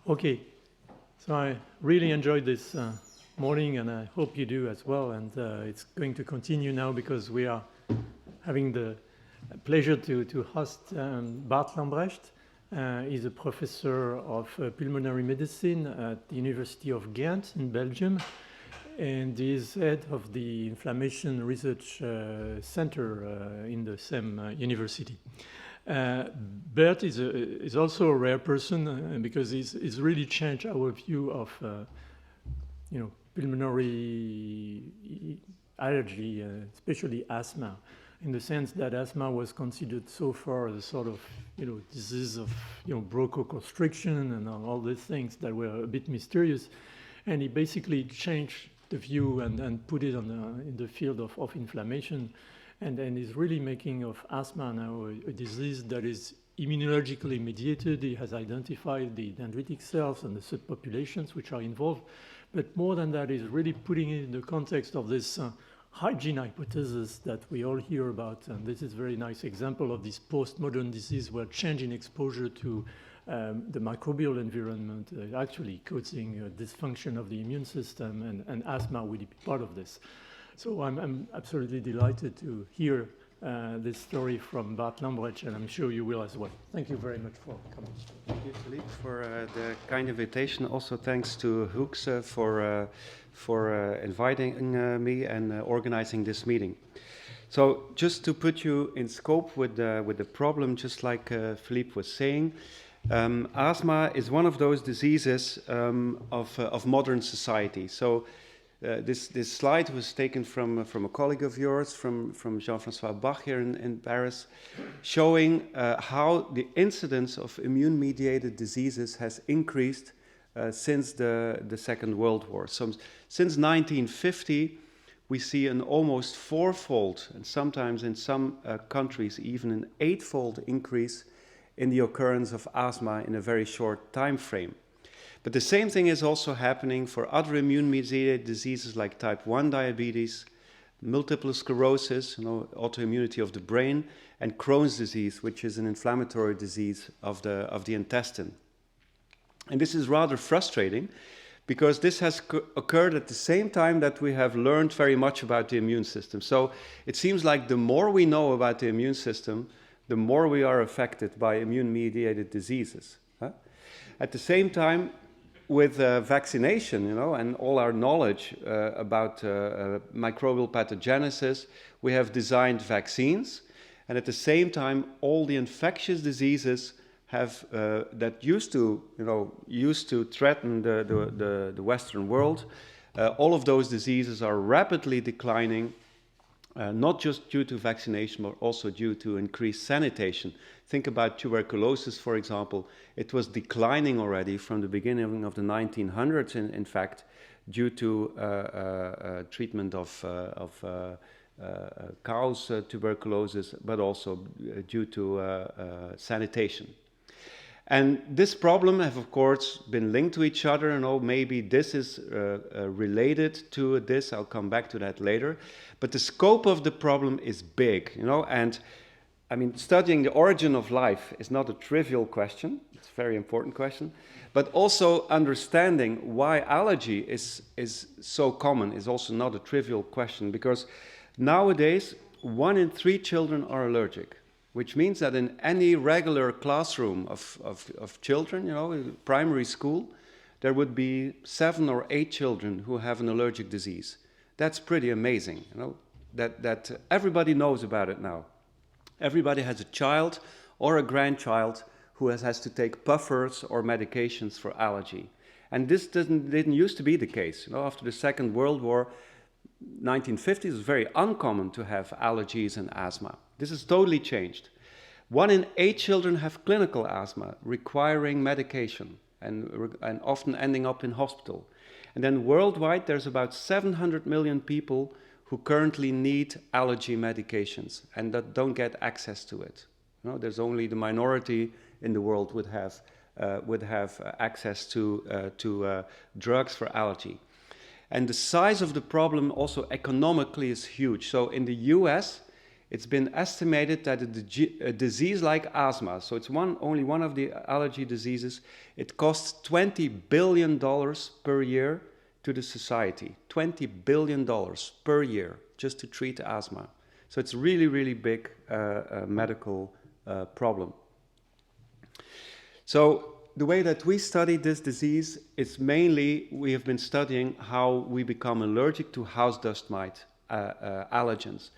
Okay, so I really enjoyed this morning, and I hope you do as well. And it's going to continue now because we are having the pleasure to host Bart Lambrecht. He's a professor of pulmonary medicine at the University of Ghent in Belgium, and he's head of the Inflammation Research Center in the same university. Bert is also a rare person because he's really changed our view of pulmonary allergy, especially asthma, in the sense that asthma was considered so far as a sort of disease of bronchoconstriction and all these things that were a bit mysterious, and he basically changed the view and put it on in the field of inflammation. And is really making of asthma now a disease that is immunologically mediated. He has identified the dendritic cells and the subpopulations which are involved. But more than that, is really putting it in the context of this hygiene hypothesis that we all hear about. And this is a very nice example of this postmodern disease where change in exposure to the microbial environment actually causing dysfunction of the immune system, and asthma will be part of this. So I'm absolutely delighted to hear this story from Bart Lambrecht, and I'm sure you will as well. Thank you very much for coming. Thank you, Philippe, for the kind invitation. Also, thanks to Hoeks for inviting me and organizing this meeting. So, just to put you in scope with the problem, just like Philippe was saying, asthma is one of those diseases of modern society. So. This slide was taken from a colleague of yours, from Jean-François Bach here in Paris, showing how the incidence of immune-mediated diseases has increased since the Second World War. So, since 1950, we see an almost fourfold, and sometimes in some countries even an eightfold increase in the occurrence of asthma in a very short time frame. But the same thing is also happening for other immune-mediated diseases like type 1 diabetes, multiple sclerosis, autoimmunity of the brain, and Crohn's disease, which is an inflammatory disease of the intestine. And this is rather frustrating because this has occurred at the same time that we have learned very much about the immune system. So it seems like the more we know about the immune system, the more we are affected by immune-mediated diseases. At the same time, with vaccination, and all our knowledge about microbial pathogenesis, we have designed vaccines, and at the same time, all the infectious diseases have that used to threaten the Western world. All of those diseases are rapidly declining, not just due to vaccination, but also due to increased sanitation. Think about tuberculosis, for example. It was declining already from the beginning of the 1900s, in fact, due to treatment of cows' tuberculosis, but also due to sanitation. And this problem have, of course, been linked to each other. Maybe this is related to this. I'll come back to that later. But the scope of the problem is big, and I mean, studying the origin of life is not a trivial question. It's a very important question. But also understanding why allergy is so common is also not a trivial question, because nowadays 1 in 3 children are allergic, which means that in any regular classroom of children, primary school, there would be 7 or 8 children who have an allergic disease. That's pretty amazing, that everybody knows about it now. Everybody has a child or a grandchild who has to take buffers or medications for allergy. And this didn't used to be the case. After the Second World War, 1950s, it was very uncommon to have allergies and asthma. This has totally changed. 1 in 8 children have clinical asthma, requiring medication and often ending up in hospital. And then worldwide, there's about 700 million people who currently need allergy medications and that don't get access to it. There's only the minority in the world would have access to drugs for allergy. And the size of the problem also economically is huge. So in the US, it's been estimated that a disease like asthma, so it's only one of the allergy diseases, it costs $20 billion per year to the society. $20 billion per year just to treat asthma. So it's really, really big medical problem. So the way that we study this disease is mainly we have been studying how we become allergic to house dust mite allergens.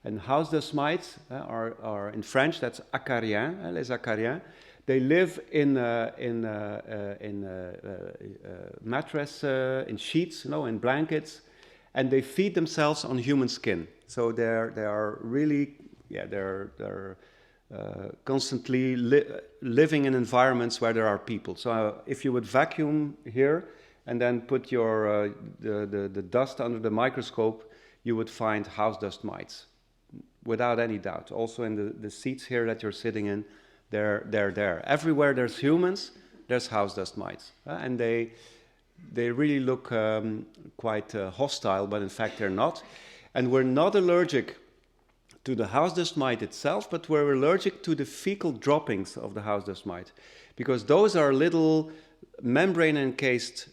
And house dust mites are in French, that's acariens, les acariens. They live in mattress, in sheets, in blankets, and they feed themselves on human skin. So they are really, they're constantly living in environments where there are people. So if you would vacuum here and then put your the dust under the microscope, you would find house dust mites, without any doubt. Also in the seats here that you're sitting in, they're there. Everywhere there's humans, there's house dust mites, and they really look quite hostile, but in fact they're not. And we're not allergic to the house dust mite itself, but we're allergic to the fecal droppings of the house dust mite, because those are little membrane-encased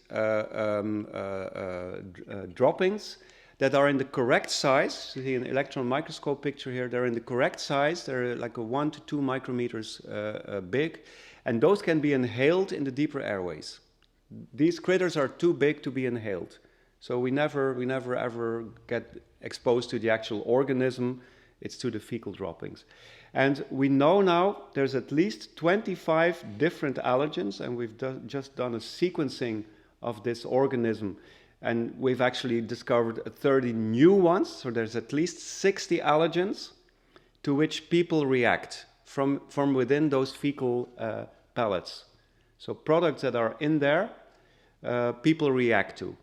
droppings that are in the correct size. You see an electron microscope picture here. They're in the correct size. They're like 1 to 2 micrometers big, and those can be inhaled in the deeper airways. These critters are too big to be inhaled, so we never ever get exposed to the actual organism. It's to the fecal droppings. And we know now there's at least 25 different allergens, and we've just done a sequencing of this organism, and we've actually discovered 30 new ones. So there's at least 60 allergens to which people react from within those fecal pellets. So products that are in there, people react to.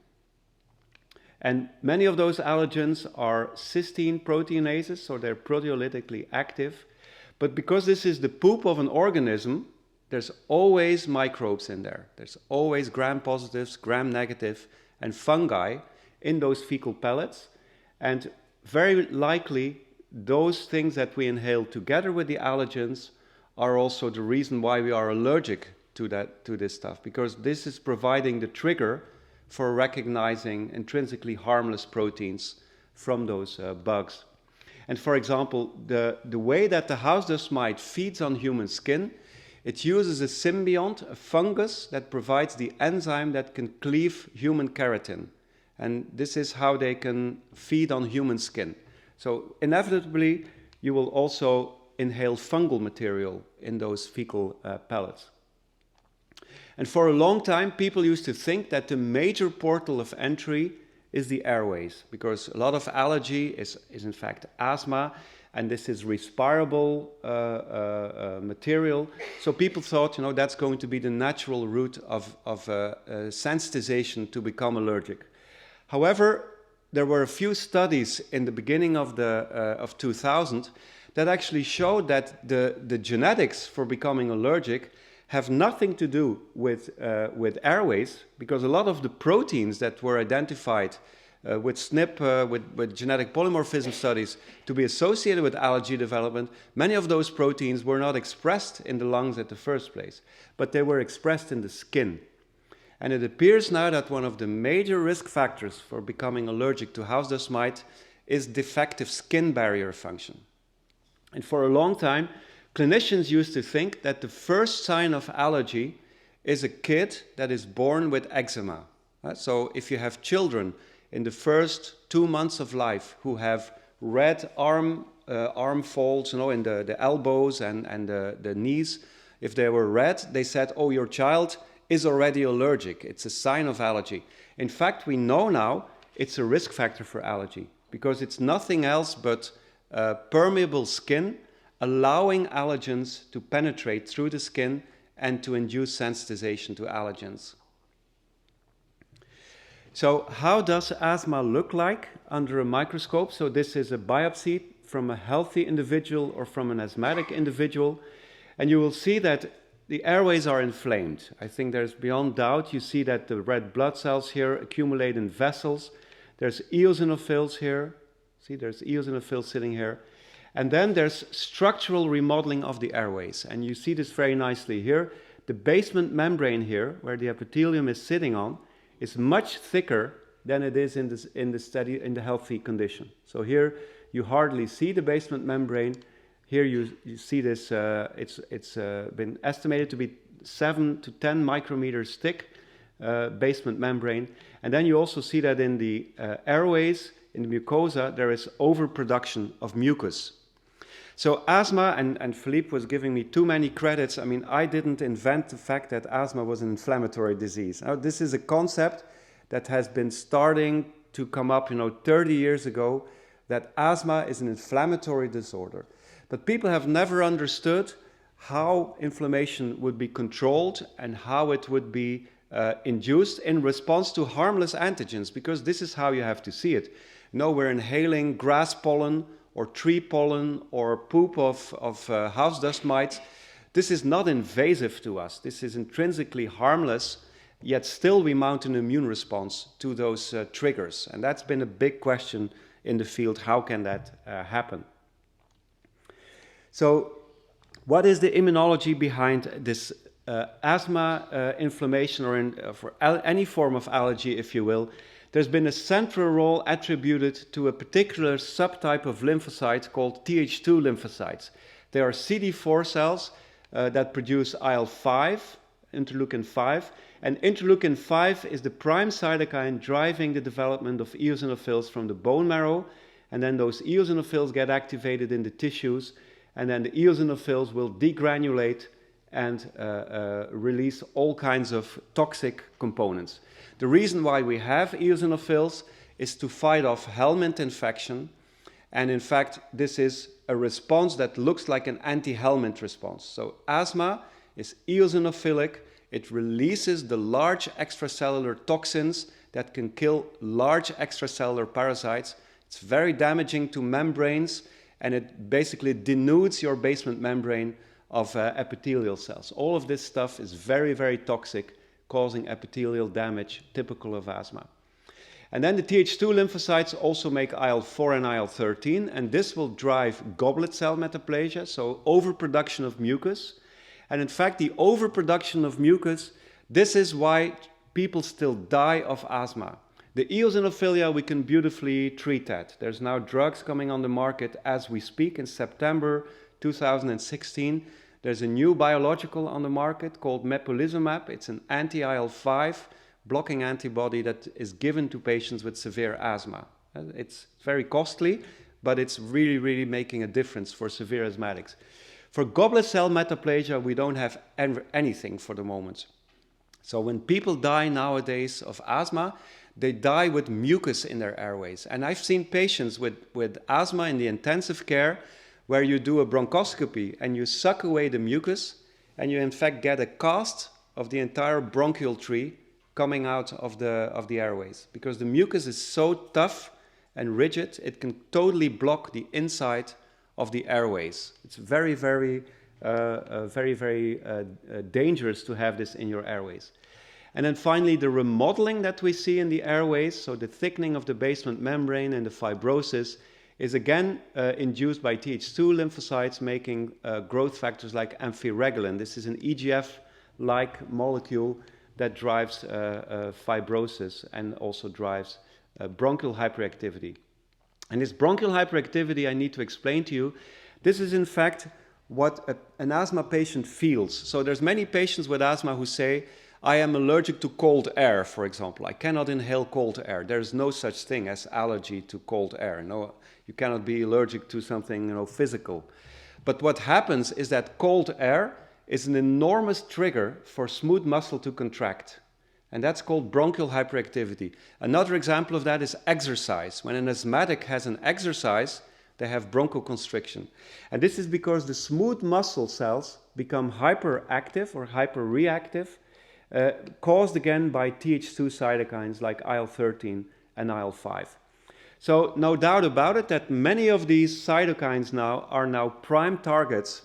And many of those allergens are cysteine proteinases, so they're proteolytically active. But because this is the poop of an organism, there's always microbes in there. There's always gram-positives, gram-negative, and fungi in those fecal pellets. And very likely, those things that we inhale together with the allergens are also the reason why we are allergic to this stuff, because this is providing the trigger for recognizing intrinsically harmless proteins from those bugs. And for example, the way that the house dust mite feeds on human skin, it uses a symbiont, a fungus, that provides the enzyme that can cleave human keratin. And this is how they can feed on human skin. So inevitably, you will also inhale fungal material in those fecal pellets. And for a long time, people used to think that the major portal of entry is the airways, because a lot of allergy is in fact asthma, and this is respirable material. So people thought, that's going to be the natural route of sensitization to become allergic. However, there were a few studies in the beginning of 2000 that actually showed that the genetics for becoming allergic have nothing to do with airways, because a lot of the proteins that were identified with SNP, with genetic polymorphism studies, to be associated with allergy development, many of those proteins were not expressed in the lungs at the first place, but they were expressed in the skin. And it appears now that one of the major risk factors for becoming allergic to house dust mite is defective skin barrier function. And for a long time, clinicians used to think that the first sign of allergy is a kid that is born with eczema. So if you have children in the first 2 months of life who have red arm folds, in the elbows and the knees, if they were red, they said, oh, your child is already allergic. It's a sign of allergy. In fact, we know now it's a risk factor for allergy, because it's nothing else but permeable skin allowing allergens to penetrate through the skin and to induce sensitization to allergens. So how does asthma look like under a microscope? So this is a biopsy from a healthy individual or from an asthmatic individual, and you will see that the airways are inflamed. I think there's beyond doubt. You see that the red blood cells here accumulate in vessels. There's eosinophils here. See, there's eosinophils sitting here. And then there's structural remodeling of the airways. And you see this very nicely here. The basement membrane here, where the epithelium is sitting on, is much thicker than it is in the healthy condition. So here you hardly see the basement membrane. Here you see this, it's been estimated to be 7 to 10 micrometers thick basement membrane. And then you also see that in the airways, in the mucosa, there is overproduction of mucus. So asthma, and Philippe was giving me too many credits. I mean, I didn't invent the fact that asthma was an inflammatory disease. Now, this is a concept that has been starting to come up, 30 years ago, that asthma is an inflammatory disorder. But people have never understood how inflammation would be controlled and how it would be induced in response to harmless antigens, because this is how you have to see it. We're inhaling grass pollen or tree pollen or poop of house dust mites. This is not invasive to us. This is intrinsically harmless, yet still we mount an immune response to those triggers. And that's been a big question in the field. How can that happen? So what is the immunology behind this asthma inflammation, or for any form of allergy, if you will? There's been a central role attributed to a particular subtype of lymphocytes called Th2 lymphocytes. They are CD4 cells that produce IL-5, interleukin-5, and interleukin-5 is the prime cytokine driving the development of eosinophils from the bone marrow, and then those eosinophils get activated in the tissues, and then the eosinophils will degranulate and release all kinds of toxic components. The reason why we have eosinophils is to fight off helminth infection, and in fact this is a response that looks like an anti-helminth response. So asthma is eosinophilic. It releases the large extracellular toxins that can kill large extracellular parasites. It's very damaging to membranes, and it basically denudes your basement membrane of epithelial cells. All of this stuff is very, very toxic, causing epithelial damage, typical of asthma. And then the Th2 lymphocytes also make IL-4 and IL-13, and this will drive goblet cell metaplasia, so overproduction of mucus. And in fact, the overproduction of mucus, this is why people still die of asthma. The eosinophilia, we can beautifully treat that. There's now drugs coming on the market as we speak. In September 2016, there's a new biological on the market called mepolizumab. It's an anti-IL-5 blocking antibody that is given to patients with severe asthma. It's very costly, but it's really, really making a difference for severe asthmatics. For goblet cell metaplasia, we don't have anything for the moment. So when people die nowadays of asthma, they die with mucus in their airways. And I've seen patients with asthma in the intensive care where you do a bronchoscopy and you suck away the mucus, and you in fact get a cast of the entire bronchial tree coming out of the airways. Because the mucus is so tough and rigid, it can totally block the inside of the airways. It's very, very, very dangerous to have this in your airways. And then finally, the remodeling that we see in the airways, so the thickening of the basement membrane and the fibrosis, is again induced by Th2 lymphocytes making growth factors like amphiregulin. This is an EGF-like molecule that drives fibrosis and also drives bronchial hyperactivity. And this bronchial hyperactivity, I need to explain to you, this is in fact what an asthma patient feels. So there's many patients with asthma who say, I am allergic to cold air, for example. I cannot inhale cold air. There's no such thing as allergy to cold air. No, you cannot be allergic to something, physical. But what happens is that cold air is an enormous trigger for smooth muscle to contract. And that's called bronchial hyperactivity. Another example of that is exercise. When an asthmatic has an exercise, they have bronchoconstriction. And this is because the smooth muscle cells become hyperactive or hyperreactive, caused again by Th2 cytokines like IL-13 and IL-5. So no doubt about it that many of these cytokines now are prime targets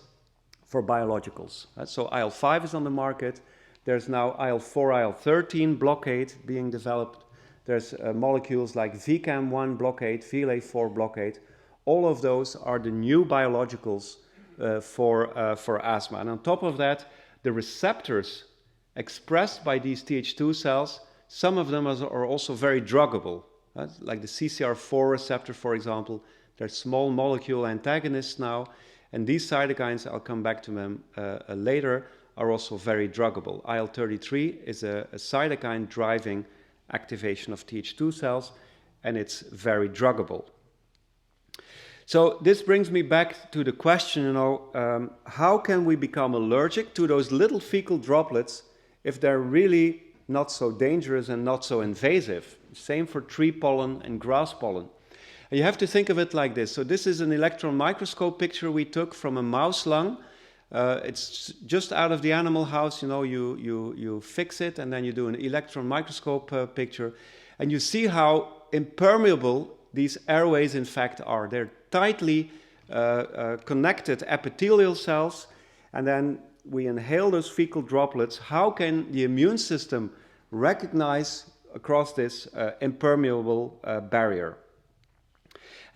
for biologicals. So IL-5 is on the market. There's now IL-4, IL-13 blockade being developed. There's molecules like VCAM1 blockade, VLA4 blockade. All of those are the new biologicals for asthma. And on top of that, the receptors expressed by these Th2 cells, some of them are also very druggable. Like the CCR4 receptor, for example. They're small molecule antagonists now, and these cytokines, I'll come back to them later, are also very druggable. IL-33 is a cytokine driving activation of Th2 cells, and it's very druggable. So this brings me back to the question, how can we become allergic to those little fecal droplets if they're really not so dangerous and not so invasive? Same for tree pollen and grass pollen. And you have to think of it like this. So this is an electron microscope picture we took from a mouse lung. It's just out of the animal house, you fix it and then you do an electron microscope picture. And you see how impermeable these airways in fact are. They're tightly connected epithelial cells, and then we inhale those fecal droplets. How can the immune system recognize across this impermeable barrier?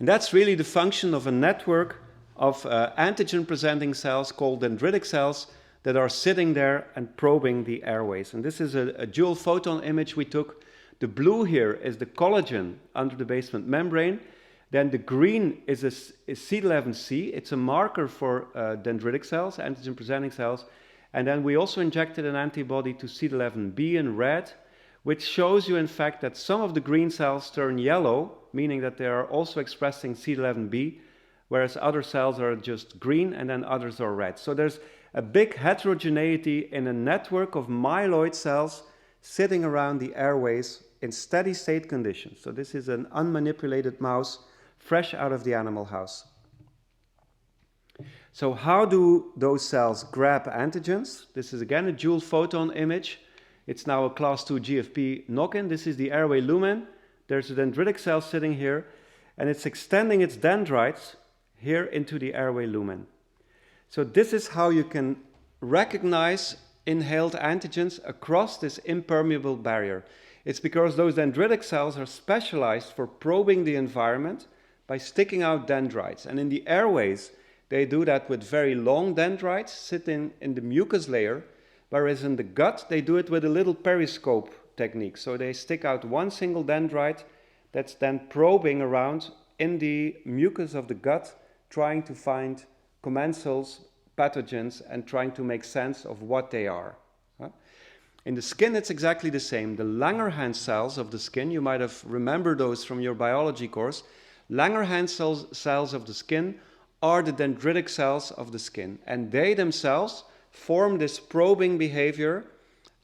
And that's really the function of a network of antigen-presenting cells called dendritic cells that are sitting there and probing the airways. And this is a dual photon image we took. The blue here is the collagen under the basement membrane. Then the green is C11C. It's a marker for dendritic cells, antigen-presenting cells. And then we also injected an antibody to C11B in red, which shows you, in fact, that some of the green cells turn yellow, meaning that they are also expressing C11B, whereas other cells are just green and then others are red. So there's a big heterogeneity in a network of myeloid cells sitting around the airways in steady state conditions. So this is an unmanipulated mouse fresh out of the animal house. So how do those cells grab antigens? This is again a dual photon image. It's now a class 2 GFP knock-in. This is the airway lumen. There's a dendritic cell sitting here, and it's extending its dendrites here into the airway lumen. So this is how you can recognize inhaled antigens across this impermeable barrier. It's because those dendritic cells are specialized for probing the environment by sticking out dendrites. And in the airways, they do that with very long dendrites sitting in the mucus layer, whereas in the gut, they do it with a little periscope technique. So they stick out one single dendrite that's then probing around in the mucus of the gut, trying to find commensals, pathogens, and trying to make sense of what they are. In the skin, it's exactly the same. The Langerhans cells of the skin, you might have remembered those from your biology course. Langerhans cells of the skin are the dendritic cells of the skin, and they themselves form this probing behavior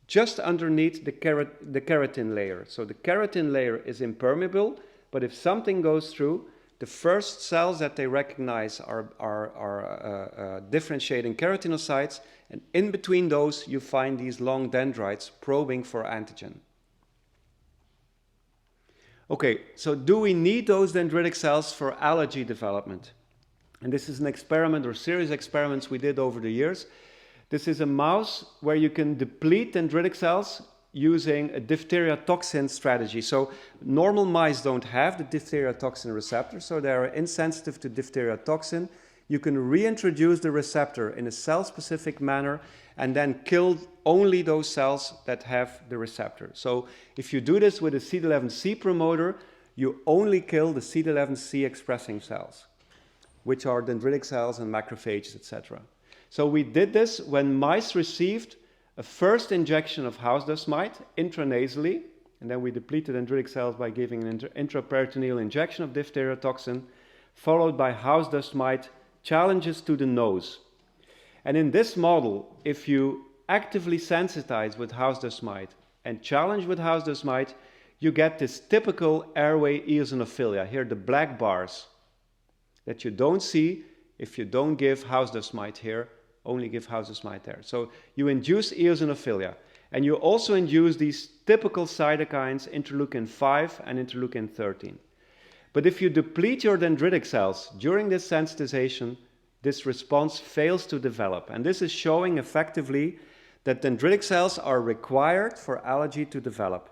just underneath the keratin layer. So the keratin layer is impermeable, but if something goes through, the first cells that they recognize are differentiating keratinocytes, and in between those you find these long dendrites probing for antigen. Okay, so do we need those dendritic cells for allergy development? And this is an experiment or series of experiments we did over the years. This is a mouse where you can deplete dendritic cells using a diphtheria toxin strategy. So normal mice don't have the diphtheria toxin receptor, so they are insensitive to diphtheria toxin. You can reintroduce the receptor in a cell-specific manner and then kill only those cells that have the receptor. So if you do this with a C11C promoter, you only kill the C11C expressing cells, which are dendritic cells and macrophages, etc. So we did this when mice received a first injection of house dust mite intranasally, and then we depleted dendritic cells by giving an intraperitoneal injection of diphtheria toxin, followed by house dust mite challenges to the nose. And in this model, if you actively sensitize with house dust mite and challenge with house dust mite, you get this typical airway eosinophilia. Here, the black bars that you don't see if you don't give house dust mite here, only give house dust mite there. So you induce eosinophilia. And you also induce these typical cytokines, interleukin-5 and interleukin-13. But if you deplete your dendritic cells during this sensitization, this response fails to develop. And this is showing effectively that dendritic cells are required for allergy to develop.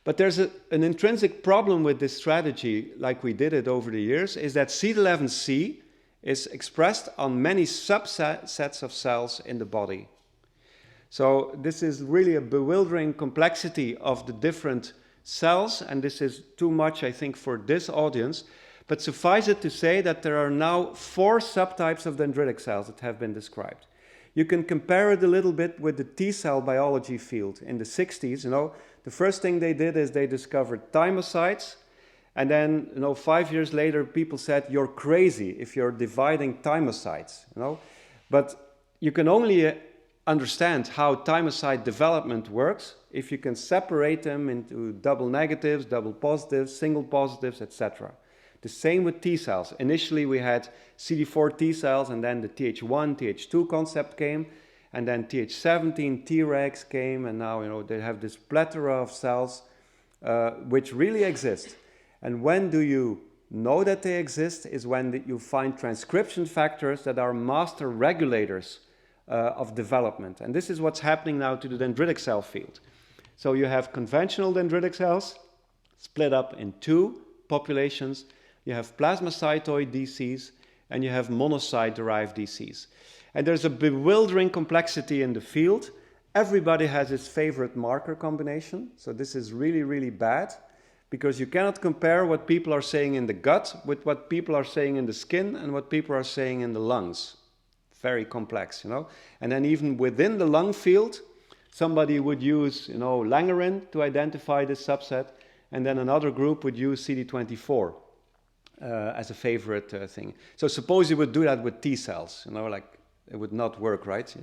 But there's an intrinsic problem with this strategy, like we did it over the years, is that CD11C is expressed on many subsets of cells in the body. So this is really a bewildering complexity of the different cells, and this is too much, I think, for this audience. But suffice it to say that there are now 4 subtypes of dendritic cells that have been described. You can compare it a little bit with the T-cell biology field. In the 60s, the first thing they did is they discovered thymocytes, and then, 5 years later, people said, you're crazy if you're dividing thymocytes, But you can only understand how thymocyte development works if you can separate them into double negatives, double positives, single positives, etc. The same with T cells. Initially, we had CD4 T cells, and then the Th1, Th2 concept came, and then Th17 Tregs came, and now, they have this plethora of cells which really exist. And when do you know that they exist is when you find transcription factors that are master regulators of development. And this is what's happening now to the dendritic cell field. So you have conventional dendritic cells split up in 2 populations. You have plasmacytoid DCs, and you have monocyte-derived DCs. And there's a bewildering complexity in the field. Everybody has his favorite marker combination. So this is really, really bad, because you cannot compare what people are saying in the gut with what people are saying in the skin and what people are saying in the lungs. Very complex, And then even within the lung field, somebody would use, Langerin to identify this subset, and then another group would use CD24 as a favorite thing. So suppose you would do that with T cells, it would not work, right?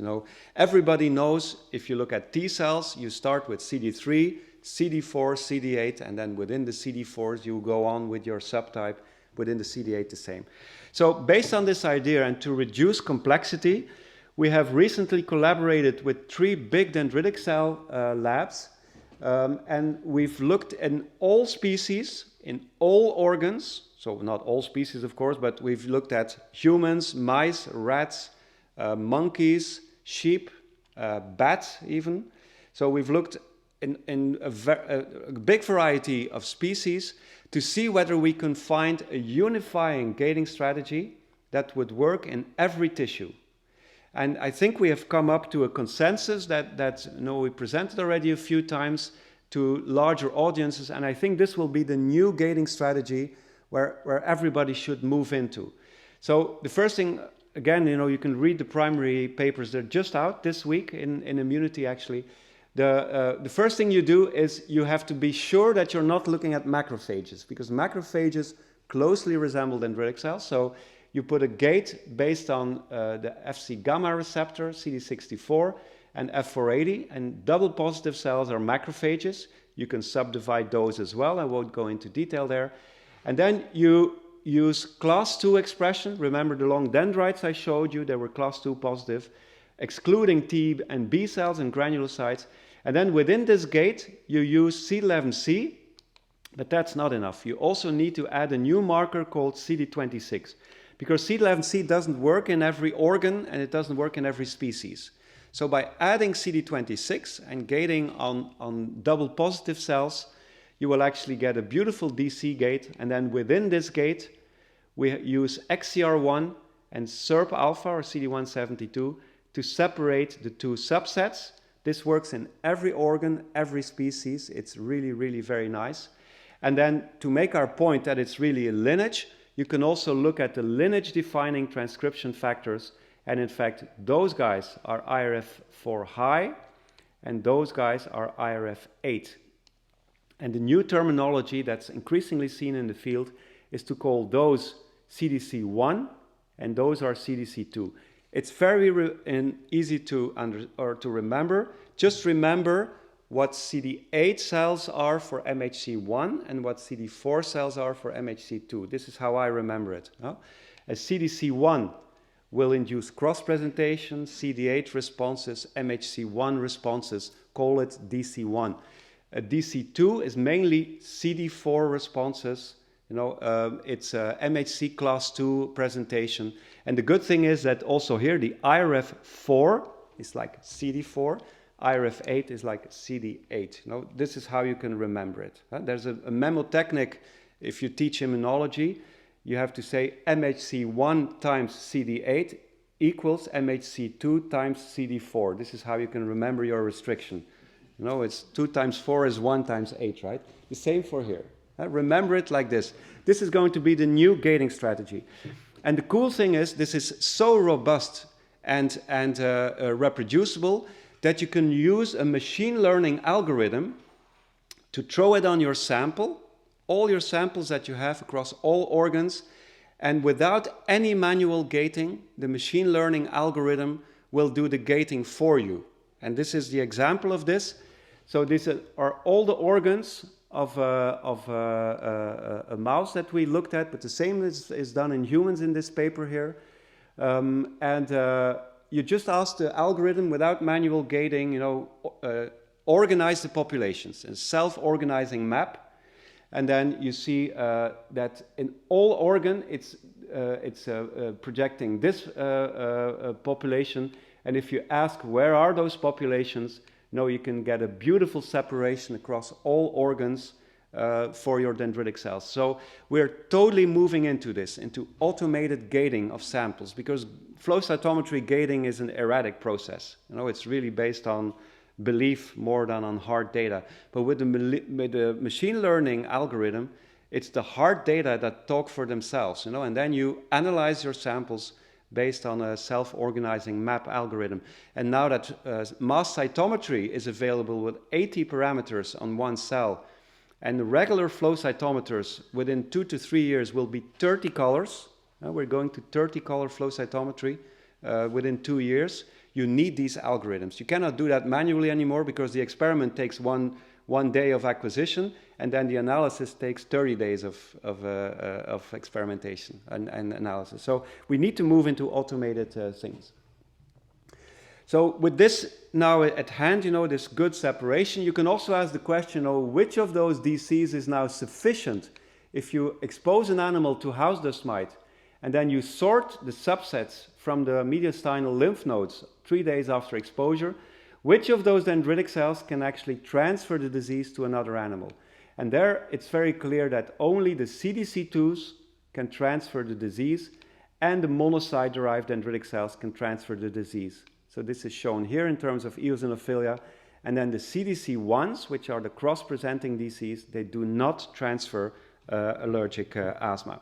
Everybody knows if you look at T cells, you start with CD3, CD4, CD8, and then within the CD4s, you go on with your subtype, within the CD8 the same. So based on this idea, and to reduce complexity, we have recently collaborated with 3 big dendritic cell labs, and we've looked in all species, in all organs, so not all species, of course, but we've looked at humans, mice, rats, monkeys, sheep, bats even. So we've looked in a big variety of species to see whether we can find a unifying gating strategy that would work in every tissue. And I think we have come up to a consensus that we presented already a few times to larger audiences, and I think this will be the new gating strategy where everybody should move into. So the first thing, again, you can read the primary papers. They're just out this week in Immunity, actually. The first thing you do is you have to be sure that you're not looking at macrophages, because macrophages closely resemble dendritic cells. So you put a gate based on the Fc gamma receptor, CD64, and F480, and double positive cells are macrophages. You can subdivide those as well. I won't go into detail there. And then you use class 2 expression. Remember the long dendrites I showed you, they were class 2 positive, excluding T and B cells and granulocytes. And then within this gate, you use CD11C, but that's not enough. You also need to add a new marker called CD26, because CD11C doesn't work in every organ and it doesn't work in every species. So by adding CD26 and gating on double positive cells, you will actually get a beautiful DC gate, and then within this gate, we use XCR1 and SERP alpha, or CD172, to separate the 2 subsets. This works in every organ, every species. It's really, really very nice. And then to make our point that it's really a lineage, you can also look at the lineage-defining transcription factors, and in fact, those guys are IRF4 high, and those guys are IRF8. And the new terminology that's increasingly seen in the field is to call those CDC1, and those are CDC2. It's very easy to remember. Just remember what CD8 cells are for MHC1 and what CD4 cells are for MHC2. This is how I remember it. As CDC1 will induce cross-presentation, CD8 responses, MHC1 responses, call it DC1. DC2 is mainly CD4 responses. It's a MHC class 2 presentation. And the good thing is that also here the IRF4 is like CD4, IRF8 is like CD8. You know, this is how you can remember it. There's a mnemotechnic. If you teach immunology, you have to say MHC1 times CD8 equals MHC2 times CD4. This is how you can remember your restriction. You know, it's 2 times 4 is 1 times 8, right? The same for here. Remember it like this. This is going to be the new gating strategy. And the cool thing is, this is so robust and reproducible that you can use a machine learning algorithm to throw it on your sample, all your samples that you have across all organs, and without any manual gating, the machine learning algorithm will do the gating for you. And this is the example of this. So these are all the organs of a mouse that we looked at, but the same is done in humans in this paper here. You just ask the algorithm without manual gating, you know, organize the populations, a self-organizing map. And then you see that in all organ, it's projecting this population. And if you ask where are those populations, you can get a beautiful separation across all organs for your dendritic cells. So we're totally moving into this, into automated gating of samples, because flow cytometry gating is an erratic process. It's really based on belief more than on hard data. But with the machine learning algorithm, it's the hard data that talk for themselves, and then you analyze your samples based on a self-organizing map algorithm. And now that mass cytometry is available with 80 parameters on one cell, and the regular flow cytometers within 2 to 3 years will be 30 colors. We're going to 30 color flow cytometry within 2 years. You need these algorithms. You cannot do that manually anymore because the experiment takes one day of acquisition, and then the analysis takes 30 days of experimentation and analysis. So we need to move into automated things. So with this now at hand, this good separation, you can also ask the question, which of those DCs is now sufficient if you expose an animal to house dust mite, and then you sort the subsets from the mediastinal lymph nodes 3 days after exposure, which of those dendritic cells can actually transfer the disease to another animal? And there it's very clear that only the CDC2s can transfer the disease, and the monocyte-derived dendritic cells can transfer the disease. So this is shown here in terms of eosinophilia. And then the CDC1s, which are the cross-presenting DCs, they do not transfer allergic asthma.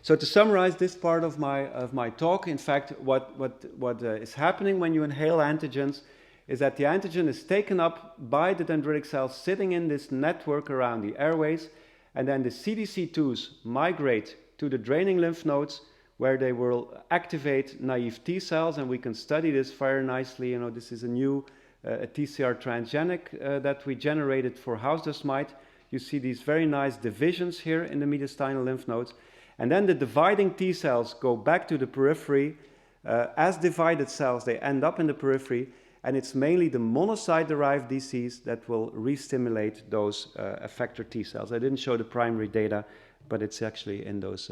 So to summarize this part of my talk, in fact, what is happening when you inhale antigens is that the antigen is taken up by the dendritic cells sitting in this network around the airways, and then the CDC2s migrate to the draining lymph nodes, where they will activate naive T cells, and we can study this very nicely. This is a new TCR transgenic that we generated for house dust mite. You see these very nice divisions here in the mediastinal lymph nodes. And then the dividing T cells go back to the periphery. As divided cells, they end up in the periphery, and it's mainly the monocyte-derived DCs that will re-stimulate those effector T cells. I didn't show the primary data, but it's actually in those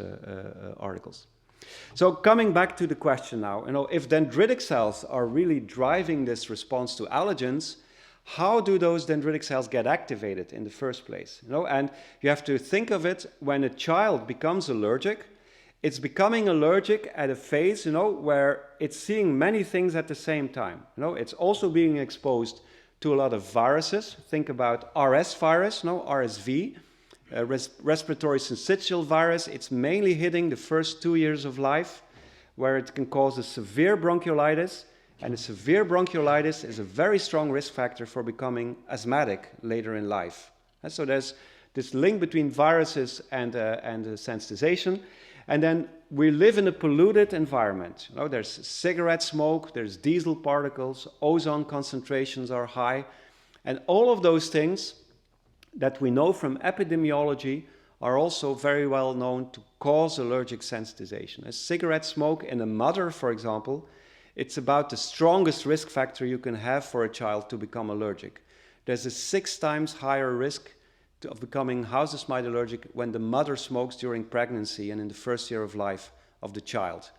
articles. So coming back to the question now, if dendritic cells are really driving this response to allergens, how do those dendritic cells get activated in the first place? And you have to think of it, when a child becomes allergic, it's becoming allergic at a phase, where it's seeing many things at the same time. It's also being exposed to a lot of viruses. Think about RS virus, RSV, respiratory syncytial virus. It's mainly hitting the first 2 years of life, where it can cause a severe bronchiolitis. And a severe bronchiolitis is a very strong risk factor for becoming asthmatic later in life. And so there's this link between viruses and sensitization. And then we live in a polluted environment. There's cigarette smoke, there's diesel particles, ozone concentrations are high. And all of those things that we know from epidemiology are also very well known to cause allergic sensitization. As cigarette smoke in a mother, for example, it's about the strongest risk factor you can have for a child to become allergic. There's a 6 times higher risk of becoming house dust mite allergic when the mother smokes during pregnancy and in the first year of life of the child.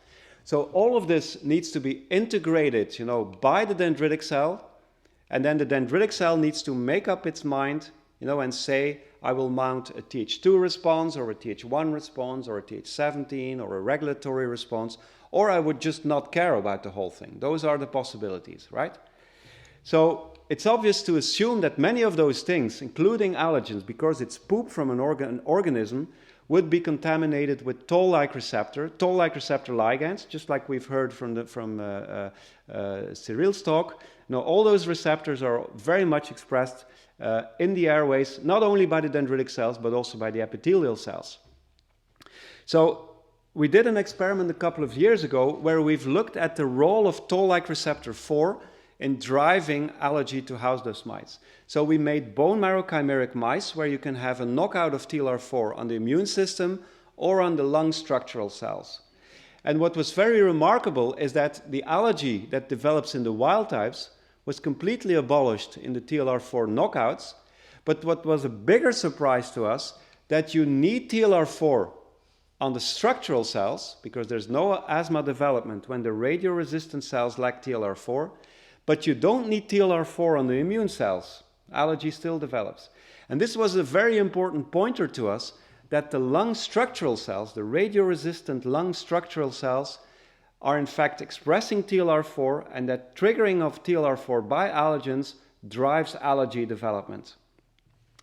So all of this needs to be integrated, by the dendritic cell, and then the dendritic cell needs to make up its mind, and say, I will mount a Th2 response, or a Th1 response, or a Th17, or a regulatory response, or I would just not care about the whole thing. Those are the possibilities, right? So it's obvious to assume that many of those things, including allergens, because it's poop from an organism, would be contaminated with toll-like receptor ligands, just like we've heard from Cyril's talk. All those receptors are very much expressed in the airways, not only by the dendritic cells, but also by the epithelial cells. So we did an experiment a couple of years ago where we've looked at the role of toll-like receptor 4 in driving allergy to house dust mites. So we made bone marrow chimeric mice where you can have a knockout of TLR4 on the immune system or on the lung structural cells. And what was very remarkable is that the allergy that develops in the wild types was completely abolished in the TLR4 knockouts. But what was a bigger surprise to us, that you need TLR4 on the structural cells, because there's no asthma development when the radioresistant cells lack TLR4, but you don't need TLR4 on the immune cells. Allergy still develops. And this was a very important pointer to us, that the lung structural cells, the radioresistant lung structural cells, are in fact expressing TLR4, and that triggering of TLR4 by allergens drives allergy development.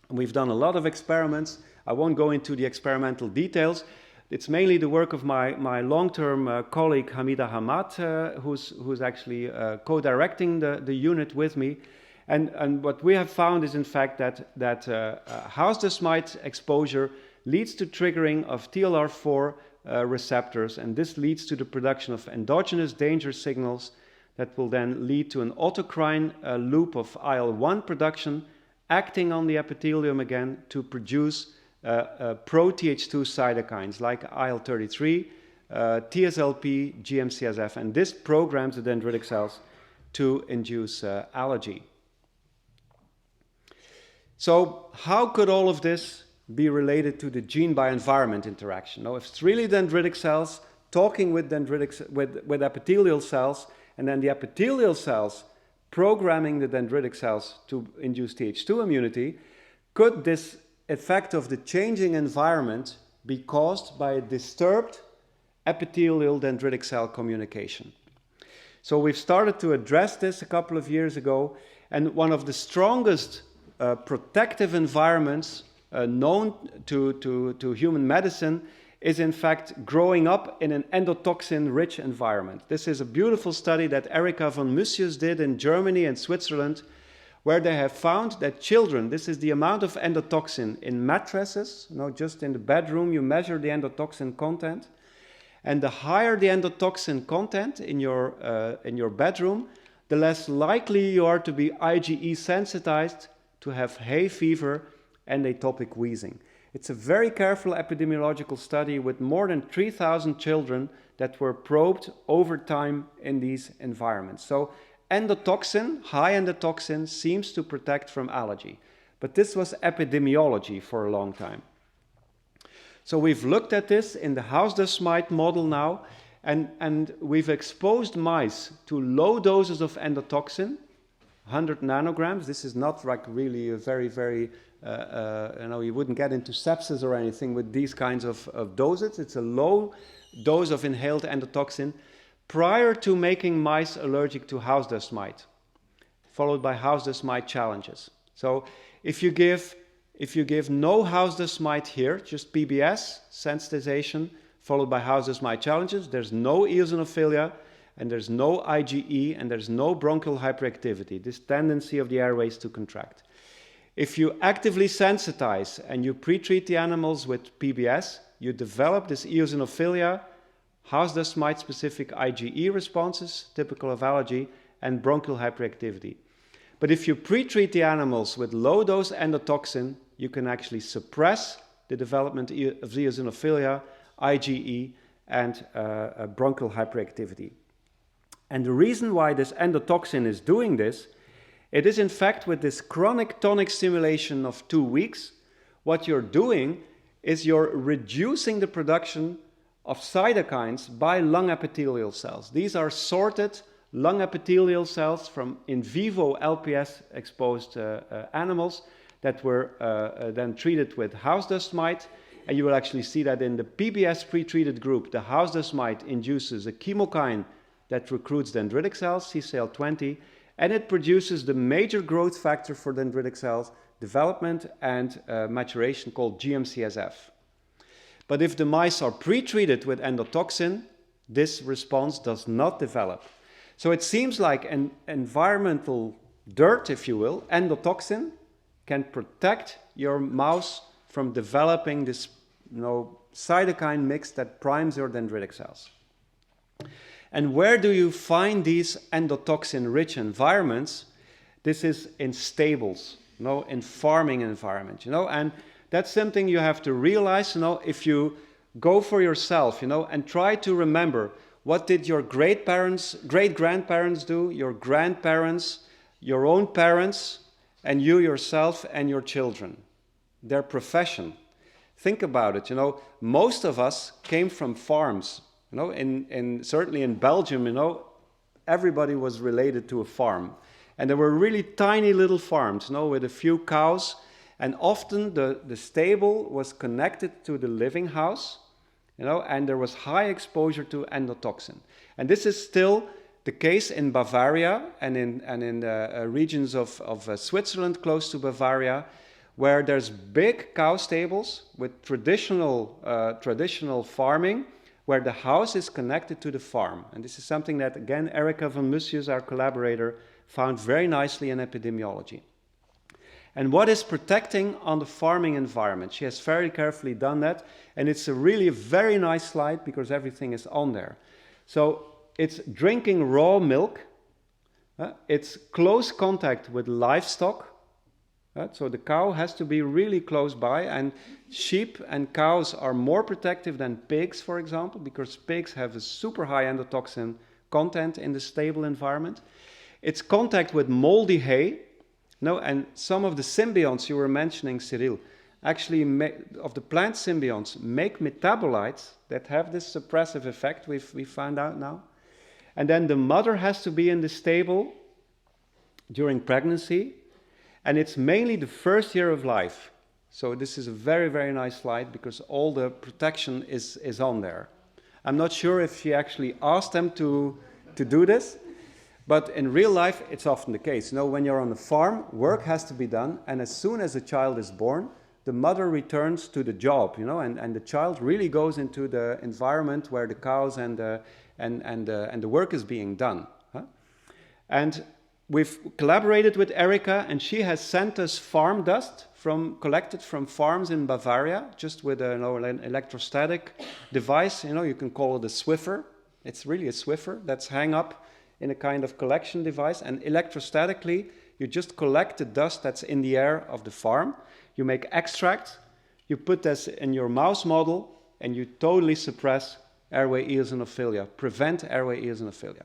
And we've done a lot of experiments. I won't go into the experimental details. It's mainly the work of my long-term colleague Hamida Hamad, who's actually co-directing the unit with me. And what we have found is in fact that house dust mite exposure leads to triggering of TLR4 receptors, and this leads to the production of endogenous danger signals that will then lead to an autocrine loop of IL-1 production, acting on the epithelium again to produce pro-Th2 cytokines like IL-33, TSLP, GM-CSF, and this programs the dendritic cells to induce allergy. So how could all of this be related to the gene-by-environment interaction? Now, if it's really dendritic cells talking with epithelial cells, and then the epithelial cells programming the dendritic cells to induce Th2 immunity, could this effect of the changing environment be caused by a disturbed epithelial dendritic cell communication? So we've started to address this a couple of years ago, and one of the strongest protective environments known to human medicine is in fact growing up in an endotoxin-rich environment. This is a beautiful study that Erika von Mussius did in Germany and Switzerland, where they have found that children, this is the amount of endotoxin in mattresses, just in the bedroom, you measure the endotoxin content, and the higher the endotoxin content in your bedroom, the less likely you are to be IgE sensitized, to have hay fever and atopic wheezing. It's a very careful epidemiological study with more than 3,000 children that were probed over time in these environments. So endotoxin, high endotoxin, seems to protect from allergy. But this was epidemiology for a long time. So we've looked at this in the house dust mite model now, and we've exposed mice to low doses of endotoxin, 100 nanograms. This is not like really a very, very, you wouldn't get into sepsis or anything with these kinds of doses. It's a low dose of inhaled endotoxin prior to making mice allergic to house dust mite, followed by house dust mite challenges. So if you give no house dust mite here, just PBS, sensitization, followed by house dust mite challenges, there's no eosinophilia, and there's no IgE, and there's no bronchial hyperactivity, this tendency of the airways to contract. If you actively sensitize and you pre-treat the animals with PBS, you develop this eosinophilia, house dust mite specific IgE responses, typical of allergy, and bronchial hyperactivity. But if you pre-treat the animals with low-dose endotoxin, you can actually suppress the development of eosinophilia, IgE, and bronchial hyperactivity. And the reason why this endotoxin is doing this, it is in fact with this chronic tonic stimulation of 2 weeks, what you're doing is you're reducing the production of cytokines by lung epithelial cells. These are sorted lung epithelial cells from in vivo LPS exposed animals that were then treated with house dust mite. And you will actually see that in the PBS pre-treated group, the house dust mite induces a chemokine that recruits dendritic cells, CCL20, and it produces the major growth factor for dendritic cells development and maturation called GM-CSF. But if the mice are pre-treated with endotoxin, this response does not develop. So it seems like an environmental dirt, if you will, endotoxin, can protect your mouse from developing this cytokine mix that primes your dendritic cells. And where do you find these endotoxin-rich environments? This is in stables, in farming environment, and that's something you have to realize, if you go for yourself, and try to remember what did your great-grandparents do, your grandparents, your own parents, and you yourself and your children, their profession. Think about it, most of us came from farms, certainly in Belgium, everybody was related to a farm. And there were really tiny little farms, with a few cows, and often the stable was connected to the living house, and there was high exposure to endotoxin. And this is still the case in Bavaria and in the regions of Switzerland close to Bavaria, where there's big cow stables with traditional farming, where the house is connected to the farm. And this is something that, again, Erika van Mussius, our collaborator, found very nicely in epidemiology. And what is protecting on the farming environment? She has very carefully done that, and it's really a very nice slide because everything is on there. So it's drinking raw milk, it's close contact with livestock, so the cow has to be really close by, and sheep and cows are more protective than pigs, for example, because pigs have a super high endotoxin content in the stable environment. It's contact with moldy hay, and some of the symbionts you were mentioning, Cyril, actually of the plant symbionts make metabolites that have this suppressive effect we found out now. And then the mother has to be in the stable during pregnancy, and it's mainly the first year of life. So this is a very, very nice slide because all the protection is on there. I'm not sure if she actually asked them to do this, but in real life, it's often the case. When you're on a farm, work has to be done, and as soon as a child is born, the mother returns to the job, and the child really goes into the environment where the cows and the work is being done. And we've collaborated with Erika, and she has sent us farm dust collected from farms in Bavaria, just with an electrostatic device. You can call it a Swiffer. It's really a Swiffer that's hung up in a kind of collection device, and electrostatically you just collect the dust that's in the air of the farm. You make extract, you put this in your mouse model, and you totally suppress airway eosinophilia, prevent airway eosinophilia.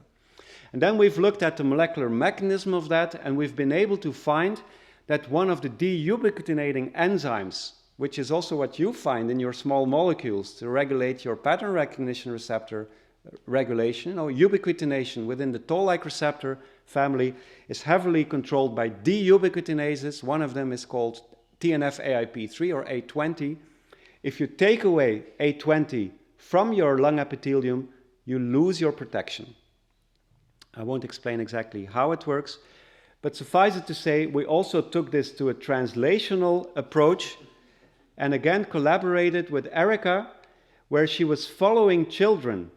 And then we've looked at the molecular mechanism of that, and we've been able to find that one of the deubiquitinating enzymes, which is also what you find in your small molecules to regulate your pattern recognition receptor regulation, ubiquitination within the toll-like receptor family is heavily controlled by deubiquitinases. One of them is called TNF-AIP3 or A20. If you take away A20 from your lung epithelium, you lose your protection. I won't explain exactly how it works, but suffice it to say, we also took this to a translational approach and again collaborated with Erika, where she was following children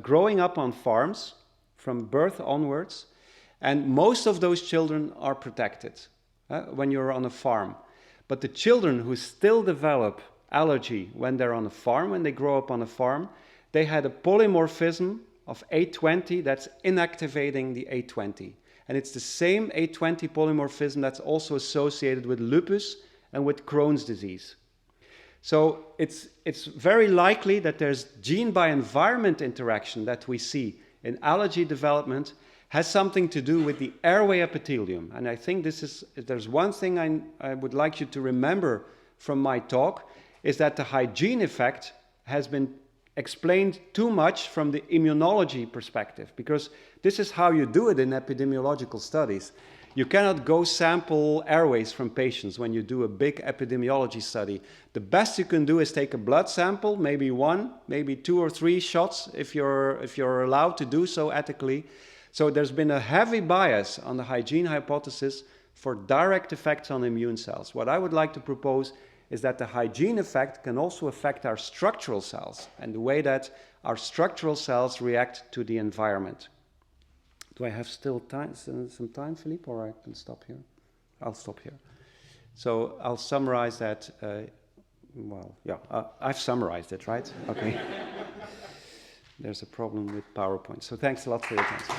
growing up on farms from birth onwards, and most of those children are protected when you're on a farm. But the children who still develop allergy when they're on a farm, when they grow up on a farm, they had a polymorphism of A20 that's inactivating the A20. And it's the same A20 polymorphism that's also associated with lupus and with Crohn's disease. So it's very likely that there's gene by environment interaction that we see in allergy development has something to do with the airway epithelium. And I think if there's one thing I would like you to remember from my talk, is that the hygiene effect has been explained too much from the immunology perspective, because this is how you do it in epidemiological studies. You cannot go sample airways from patients when you do a big epidemiology study. The best you can do is take a blood sample, maybe 1, maybe 2 or 3 shots if you're allowed to do so ethically. So there's been a heavy bias on the hygiene hypothesis for direct effects on immune cells. What I would like to propose is that the hygiene effect can also affect our structural cells and the way that our structural cells react to the environment. Do I have still time, some time, Philippe, or I can stop here? I'll stop here. So I'll summarize that. I've summarized it, right? Okay. There's a problem with PowerPoint. So thanks a lot for your attention.